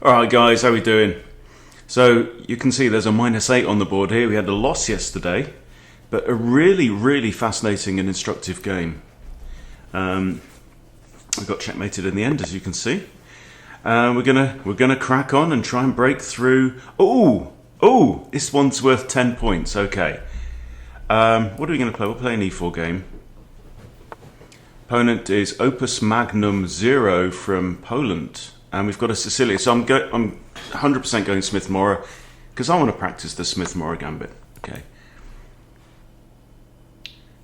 Alright guys, how we doing? So you can see there's a -8 on the board here. We had a loss yesterday, but a really fascinating and instructive game. I got checkmated in the end, as you can see. We're gonna crack on and try and break through. Oh, this one's worth 10 points. Okay. What are we gonna play? We'll play an E4 game. Opponent is Opus Magnum 0 from Poland. And we've got a Sicilian, so I'm 100% going Smith-Morra because I want to practice the Smith-Morra gambit. Okay.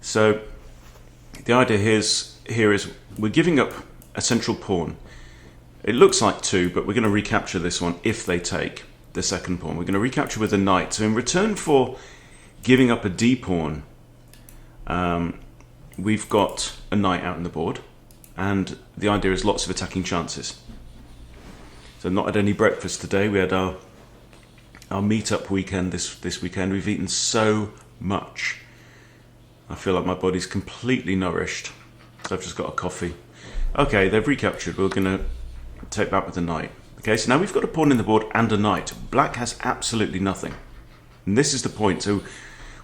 So the idea here is we're giving up a central pawn. It looks like 2, but we're going to recapture this one if they take the second pawn. We're going to recapture with a knight. So in return for giving up a D pawn, we've got a knight out on the board, and the idea is lots of attacking chances. So not had any breakfast today. We had our meet-up weekend this weekend. We've eaten so much. I feel like my body's completely nourished. So I've just got a coffee. Okay, they've recaptured. We're going to take that with the knight. Okay, so now we've got a pawn in the board and a knight. Black has absolutely nothing. And this is the point. So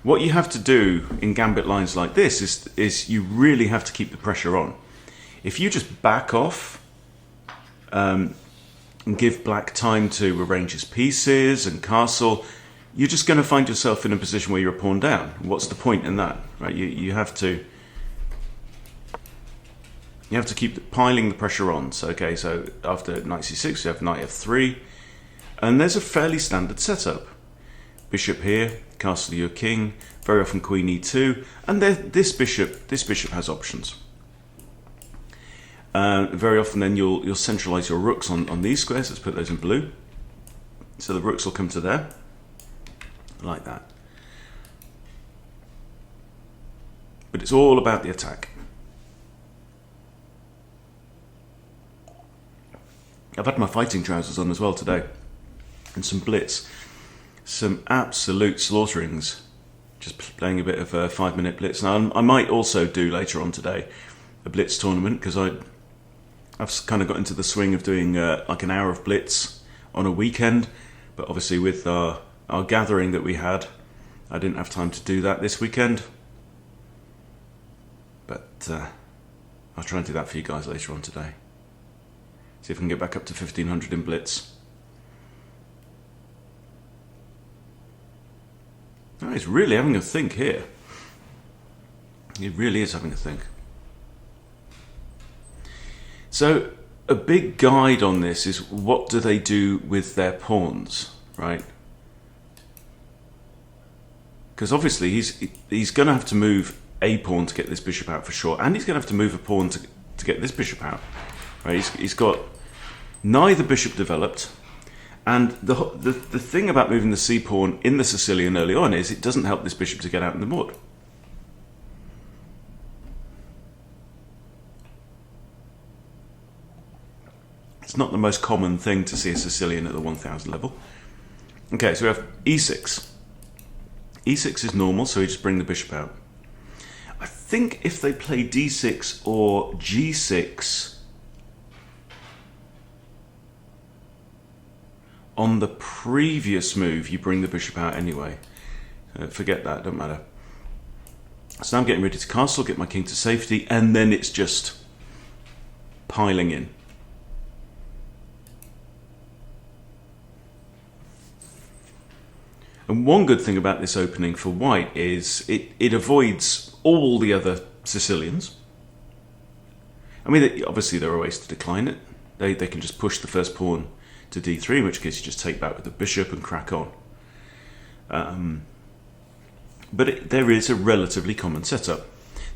what you have to do in gambit lines like this is you really have to keep the pressure on. If you just back off, and give black time to arrange his pieces and castle, you're just going to find yourself in a position where you're a pawn down. What's the point in that, right? You have to keep piling the pressure on. So okay, so after knight c6, you have knight f3, and there's a fairly standard setup. Bishop here, castle your king, very often queen e2, and this bishop has options. Very often then you'll centralize your rooks on these squares. Let's put those in blue. So the rooks will come to there, like that. But it's all about the attack. I've had my fighting trousers on as well today, and some blitz. Some absolute slaughterings. Just playing a bit of a 5-minute blitz. Now I might also do later on today a blitz tournament, because I've kind of got into the swing of doing like an hour of blitz on a weekend, but obviously with our gathering that we had, I didn't have time to do that this weekend. But I'll try and do that for you guys later on today. See if I can get back up to 1500 in blitz. Oh, he's really having a think here. He really is having a think. So a big guide on this is, what do they do with their pawns, right? Because obviously he's going to have to move a pawn to get this bishop out for sure, and he's going to have to move a pawn to get this bishop out, right? He's got neither bishop developed, and the thing about moving the c pawn in the Sicilian early on is it doesn't help this bishop to get out in the board. It's not the most common thing to see a Sicilian at the 1000 level. Okay, so we have e6. e6 is normal, so we just bring the bishop out. I think if they play d6 or g6 on the previous move, you bring the bishop out anyway. Forget that, don't matter. So now I'm getting ready to castle, get my king to safety, and then it's just piling in. And one good thing about this opening for white is it avoids all the other Sicilians. I mean, obviously there are ways to decline it. They can just push the first pawn to d3, in which case you just take back with the bishop and crack on. But there is a relatively common setup.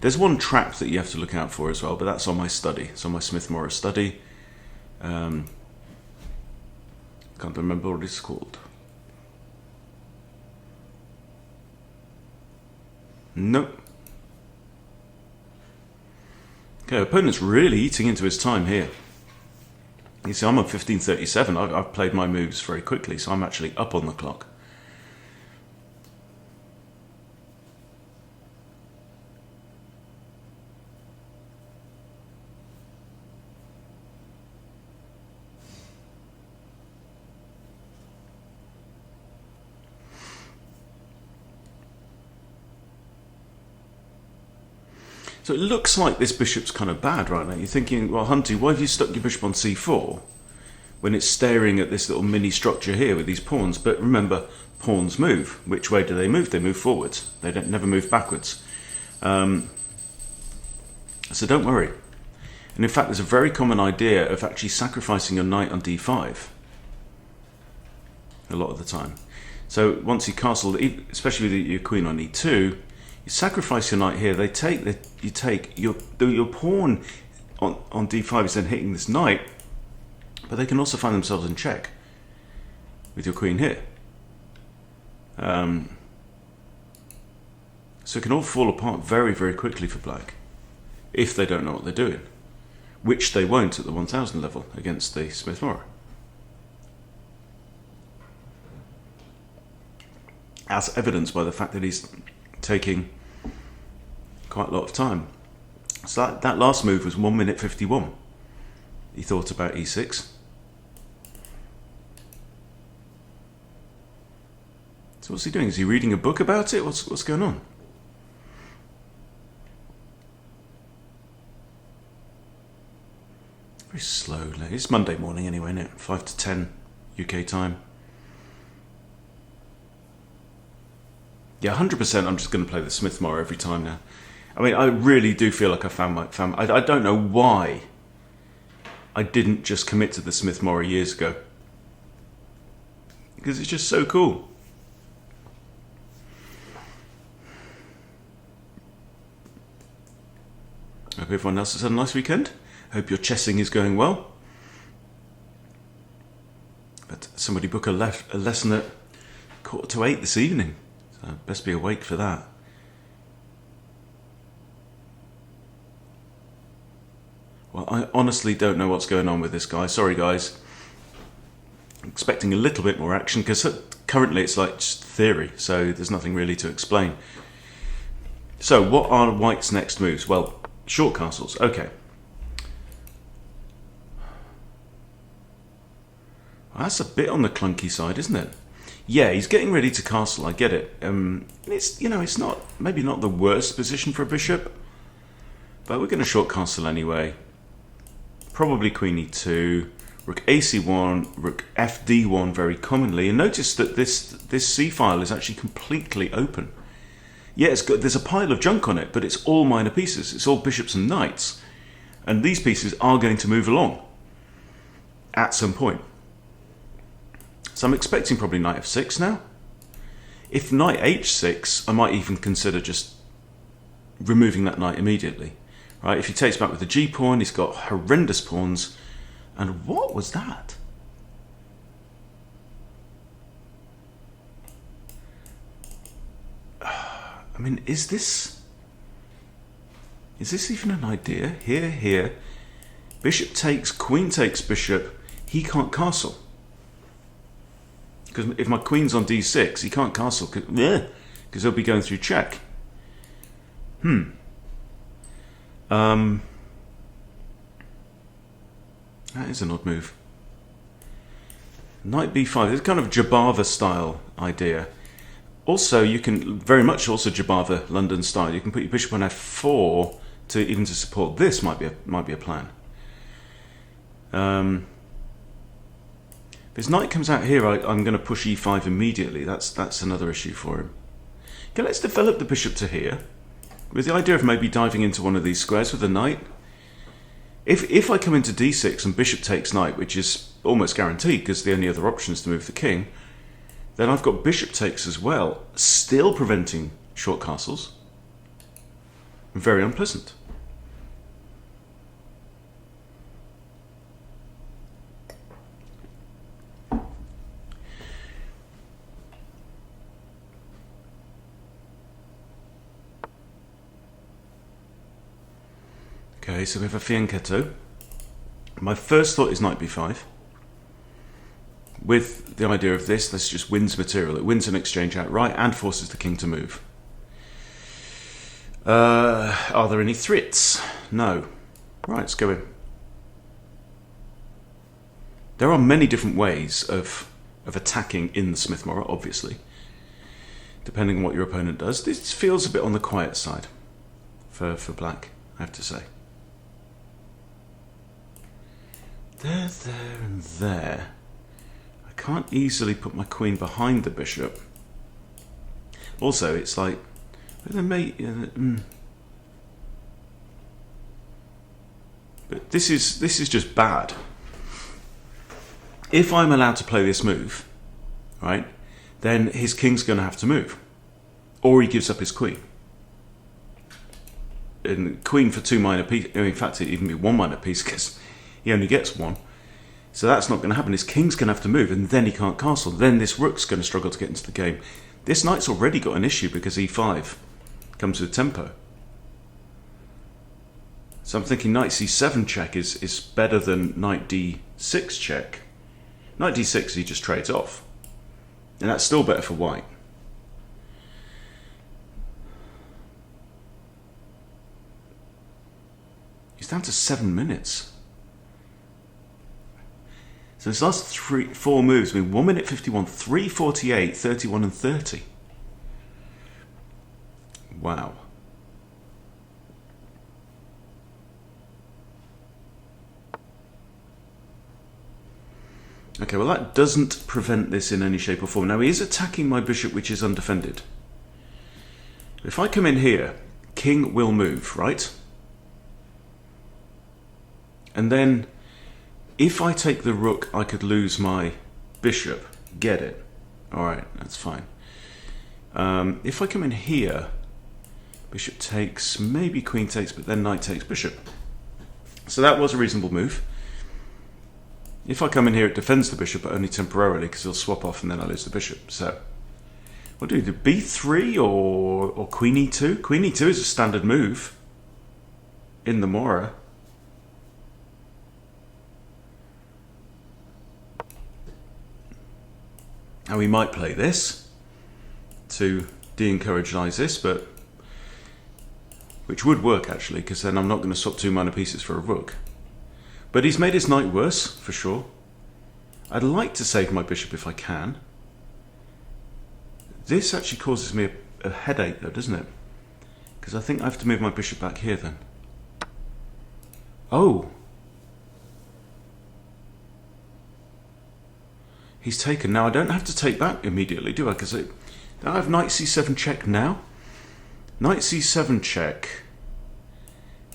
There's one trap that you have to look out for as well, but that's on my study. It's on my Smith-Morra study. Can't remember what it's called. Nope. Okay, opponent's really eating into his time here. You see, I'm on 1537. I've played my moves very quickly, so I'm actually up on the clock. So it looks like this bishop's kind of bad right now. You're thinking, well, Hunty, why have you stuck your bishop on c4 when it's staring at this little mini structure here with these pawns? But remember, pawns move. Which way do they move? They move forwards. They don't never move backwards. So don't worry. And in fact, there's a very common idea of actually sacrificing your knight on d5 a lot of the time. So once you castle, especially with your queen on e2, you sacrifice your knight here. You take your pawn on d5 is then hitting this knight, but they can also find themselves in check with your queen here. So it can all fall apart very, very quickly for black if they don't know what they're doing, which they won't at the 1000 level against the Smith-Morra. As evidenced by the fact that he's taking quite a lot of time. So that last move was 1 minute 51. He thought about e6. So what's he doing? Is he reading a book about it? What's going on? Very slow. It's Monday morning anyway, isn't it? 5 to 10 UK time. Yeah, 100%. I'm just going to play the Smith-Morra every time now. I mean, I really do feel like I found my. I don't know why I didn't just commit to the Smith-Morra years ago, because it's just so cool. Hope everyone else has had a nice weekend. Hope your chessing is going well. But somebody book a lesson at 7:45 this evening. So best be awake for that. Well, I honestly don't know what's going on with this guy. Sorry, guys. I'm expecting a little bit more action, because currently it's like just theory, so there's nothing really to explain. So what are White's next moves? Well, short castles. Okay. Well, that's a bit on the clunky side, isn't it? Yeah, he's getting ready to castle. I get it. It's it's not maybe not the worst position for a bishop, but we're going to short castle anyway. Probably queen e2, rook ac1, rook fd1 very commonly. And notice that this c file is actually completely open. Yeah, there's a pile of junk on it, but it's all minor pieces. It's all bishops and knights, and these pieces are going to move along at some point. So I'm expecting probably knight f6 now. If knight h6, I might even consider just removing that knight immediately. Right? If he takes back with the g pawn, he's got horrendous pawns. And what was that? I mean, is this even an idea? Here. Bishop takes, queen takes bishop. He can't castle. Because if my queen's on d6, he can't castle, because he'll be going through check. That is an odd move. Knight b5, it's kind of Jabava style idea. Also, you can very much also Jabava London style. You can put your bishop on f4 to support this. Might be a plan. If his knight comes out here, I'm going to push e5 immediately. That's another issue for him. Okay, let's develop the bishop to here, with the idea of maybe diving into one of these squares with the knight. If I come into d6 and bishop takes knight, which is almost guaranteed because the only other option is to move the king, then I've got bishop takes as well, still preventing short castles. Very unpleasant. Okay, so we have a fianchetto. My first thought is knight b5. With the idea of this just wins material. It wins an exchange outright and forces the king to move. Are there any threats? No. Right, let's go in. There are many different ways of attacking in the Smith-Morra, obviously, depending on what your opponent does. This feels a bit on the quiet side for black. I have to say. There, and there. I can't easily put my queen behind the bishop. Also, it's like, but this is just bad. If I'm allowed to play this move, right, then his king's going to have to move, or he gives up his queen. And queen for 2 minor pieces. In fact, it'd even be 1 minor piece because he only gets 1. So that's not going to happen. His king's going to have to move, and then he can't castle. Then this rook's going to struggle to get into the game. This knight's already got an issue because e5 comes with tempo. So I'm thinking knight c7 check is better than knight d6 check. Knight d6 he just trades off. And that's still better for white. He's down to 7 minutes. So his last 4 moves have been 1 minute 51, 3:48, 31 and 30. Wow. Okay, well that doesn't prevent this in any shape or form. Now he is attacking my bishop, which is undefended. If I come in here, king will move, right? And then if I take the rook, I could lose my bishop. Get it? Alright, that's fine. If I come in here, bishop takes, maybe queen takes, but then knight takes bishop. So that was a reasonable move. If I come in here, it defends the bishop, but only temporarily, because he'll swap off and then I lose the bishop. So, what do we do? b3 or queen e2? Queen e2 is a standard move in the Morra. Now we might play this to de-encourage this, but which would work actually, because then I'm not going to swap 2 minor pieces for a rook. But he's made his knight worse, for sure. I'd like to save my bishop if I can. This actually causes me a headache though, doesn't it? Because I think I have to move my bishop back here then. Oh! He's taken. Now I don't have to take that immediately, do I? Because I have knight c7 check now. Knight c7 check.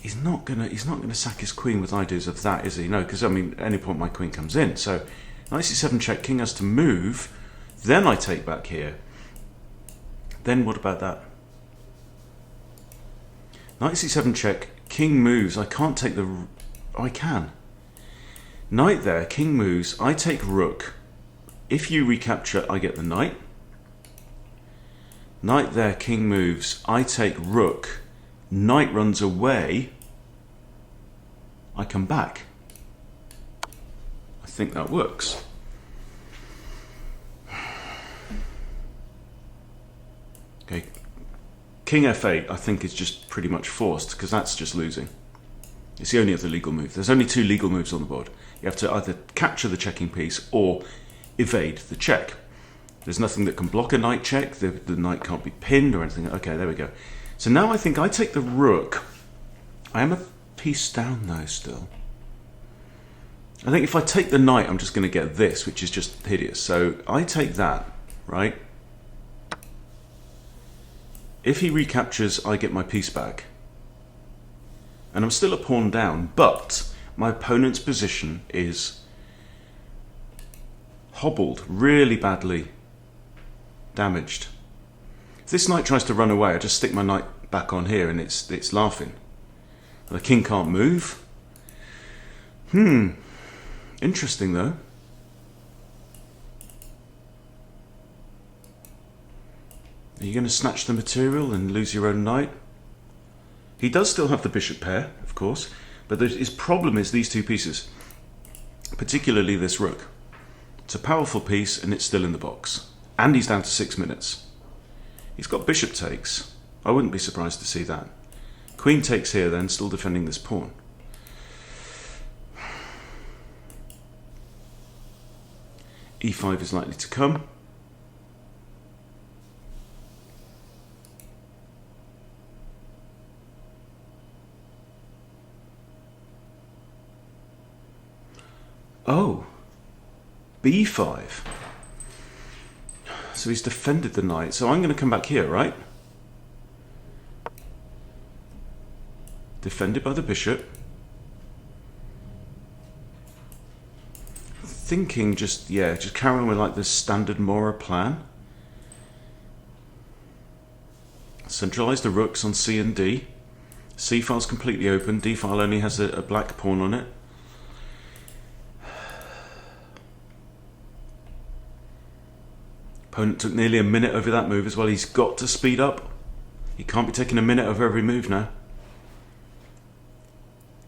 He's not gonna sack his queen with ideas of that, is he? No, because I mean, at any point my queen comes in. So knight c7 check. King has to move. Then I take back here. Then what about that? Knight c7 check. King moves. I can't take the. Oh, I can. Knight there. King moves. I take rook. If you recapture, I get the knight. Knight there, king moves. I take rook. Knight runs away. I come back. I think that works. Okay. King f8, I think, is just pretty much forced, because that's just losing. It's the only other legal move. There's only 2 legal moves on the board. You have to either capture the checking piece or evade the check. There's nothing that can block a knight check. The knight can't be pinned or anything. Okay, there we go. So now I think I take the rook. I am a piece down though still. I think if I take the knight, I'm just going to get this, which is just hideous. So I take that, right? If he recaptures, I get my piece back. And I'm still a pawn down, but my opponent's position is hobbled, really badly damaged. If this knight tries to run away, I just stick my knight back on here and it's laughing. The king can't move. Interesting though. Are you going to snatch the material and lose your own knight? He does still have the bishop pair, of course, but his problem is these 2 pieces, particularly this rook. It's a powerful piece and it's still in the box. And he's down to 6 minutes. He's got bishop takes. I wouldn't be surprised to see that. Queen takes here then, still defending this pawn. e5 is likely to come. Oh, b5. So he's defended the knight. So I'm going to come back here, right? Defended by the bishop. Thinking just carry on with like the standard Morra plan. Centralise the rooks on C and D. C file's completely open. D file only has a black pawn on it. Opponent took nearly a minute over that move as well. He's got to speed up. He can't be taking a minute over every move now.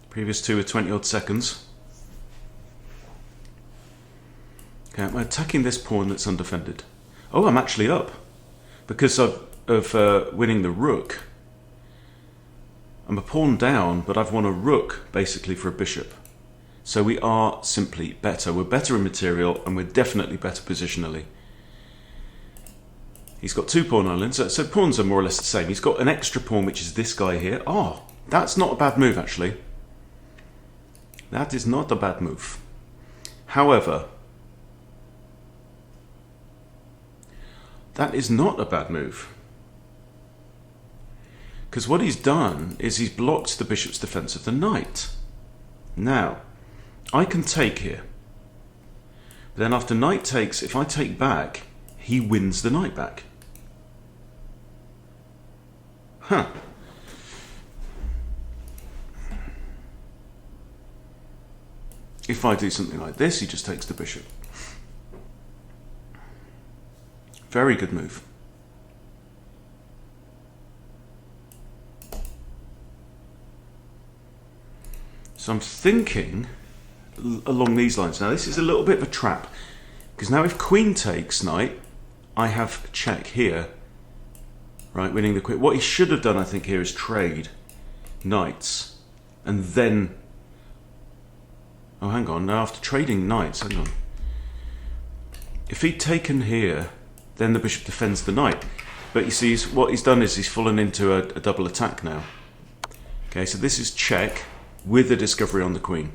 Previous two were 20 odd seconds. Okay, I'm attacking this pawn that's undefended. Oh, I'm actually up because of winning the rook. I'm a pawn down, but I've won a rook basically for a bishop. So we are simply better. We're better in material and we're definitely better positionally. He's got two pawn islands, so pawns are more or less the same. He's got an extra pawn, which is this guy here. Oh, that's not a bad move, actually. That is not a bad move. However, that is not a bad move. Because what he's done is he's blocked the bishop's defense of the knight. Now, I can take here. Then after knight takes, if I take back, he wins the knight back. Huh. If I do something like this, he just takes the bishop. Very good move. So I'm thinking along these lines. Now this is a little bit of a trap, because now if queen takes knight, I have check here, right, winning the queen. What he should have done, I think, here is trade knights, and then, oh, hang on, now after trading knights, hang on. If he'd taken here, then the bishop defends the knight. But you see, what he's done is he's fallen into a double attack now. Okay, so this is check with a discovery on the queen.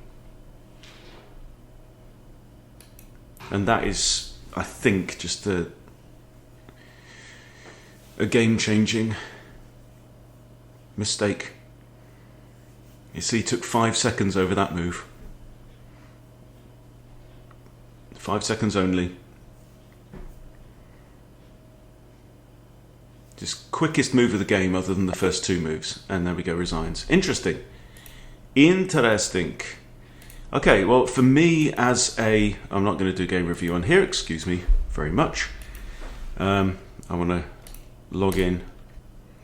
And that is, I think, just a game-changing mistake. You see, he took 5 seconds over that move. 5 seconds only. Just quickest move of the game other than the first two moves. And there we go, resigns. Interesting. Interesting. Okay, well, for me as a... I'm not going to do game review on here, excuse me very much. I want to log in.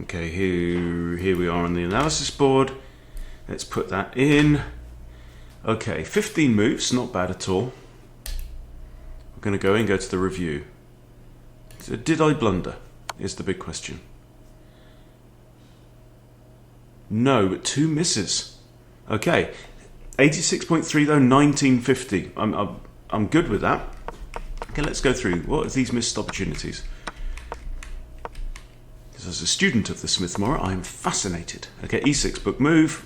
Okay, here we are on the analysis board. Let's put that in. Okay, 15 moves, not bad at all. We're going to go and go to the review. So did I blunder? Is the big question. No, but 2 misses. Okay, 86.3 though, 1950. I'm good with that. Okay, let's go through. What are these missed opportunities? As a student of the Smith-Morra, I'm fascinated. Okay, e6, book move.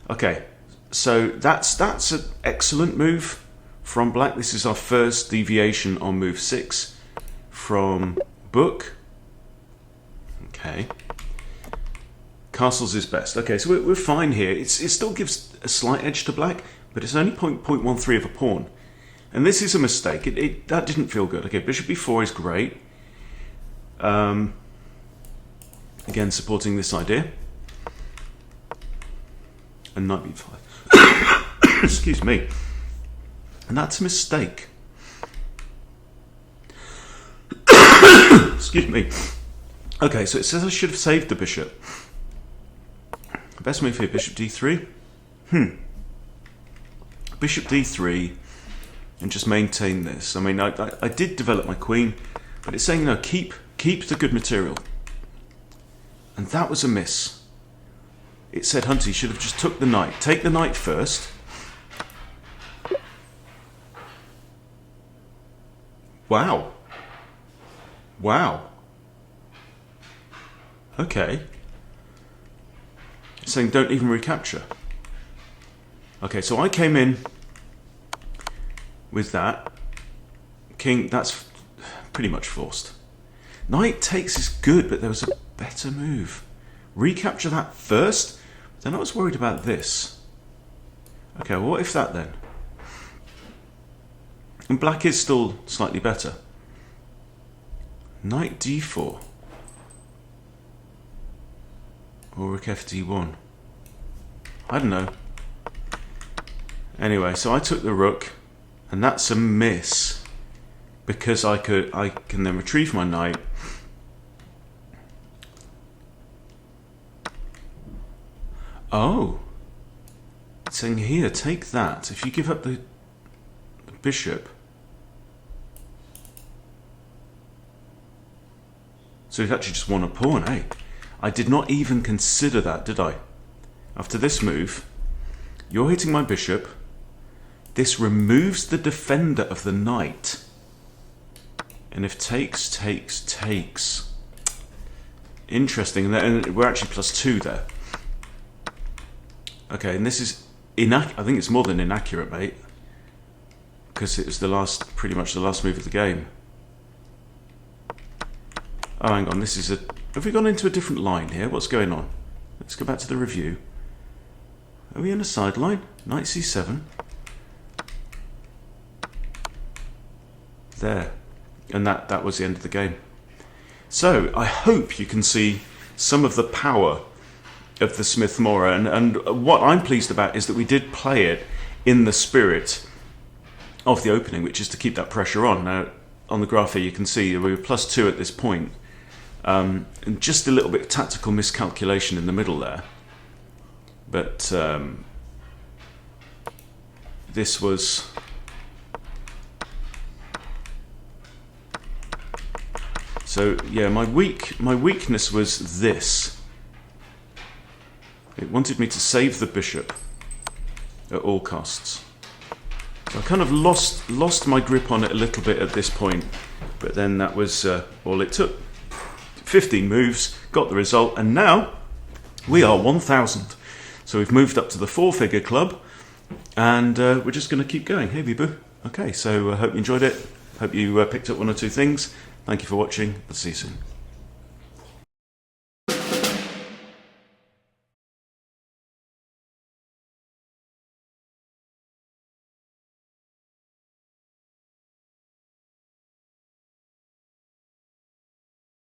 Okay, so that's an excellent move from black. This is our first deviation on move 6 from book. Okay. Castles is best. Okay, so we're fine here. It still gives a slight edge to black, but it's only 0.13 of a pawn. And this is a mistake. That didn't feel good. Okay, bishop b4 is great. Again, supporting this idea. And knight b5. Excuse me. And that's a mistake. Excuse me. Okay, so it says I should have saved the bishop. Best move here, bishop d3. Bishop d3 and just maintain this. I mean, I did develop my queen, but it's saying, no, keep the good material. And that was a miss. It said Hunty should have just took the knight. Take the knight first. Wow. Wow. Okay. It's saying don't even recapture. Okay, so I came in with that. King, that's pretty much forced. Knight takes is good, but there was a better move. Recapture that first? Then I was worried about this. Okay, well, what if that then? And black is still slightly better. Knight d4. Or rook fd1. I don't know. Anyway, so I took the rook, and that's a miss because I can then retrieve my knight. Oh, it's saying here, take that. If you give up the bishop, so you've actually just won a pawn, eh? I did not even consider that, did I? After this move, you're hitting my bishop. This removes the defender of the knight. And if takes, takes, takes. Interesting, and we're actually +2 there. Okay, and this is I think it's more than inaccurate, mate. Because it was pretty much the last move of the game. Oh, hang on, have we gone into a different line here? What's going on? Let's go back to the review. Are we in a sideline? Knight c7. There. And that was the end of the game. So, I hope you can see some of the power of the Smith-Morra. And what I'm pleased about is that we did play it in the spirit of the opening, which is to keep that pressure on. Now, on the graph here, you can see we were +2 at this point. And just a little bit of tactical miscalculation in the middle there. But this was... So yeah, my weakness was this. It wanted me to save the bishop at all costs. So I kind of lost my grip on it a little bit at this point, but then that was all it took. 15 moves, got the result, and now we are 1,000. So we've moved up to the 4-figure club, and we're just going to keep going. Hey, Bibu. Okay, so I hope you enjoyed it. Hope you picked up one or two things. Thank you for watching. I'll see you soon.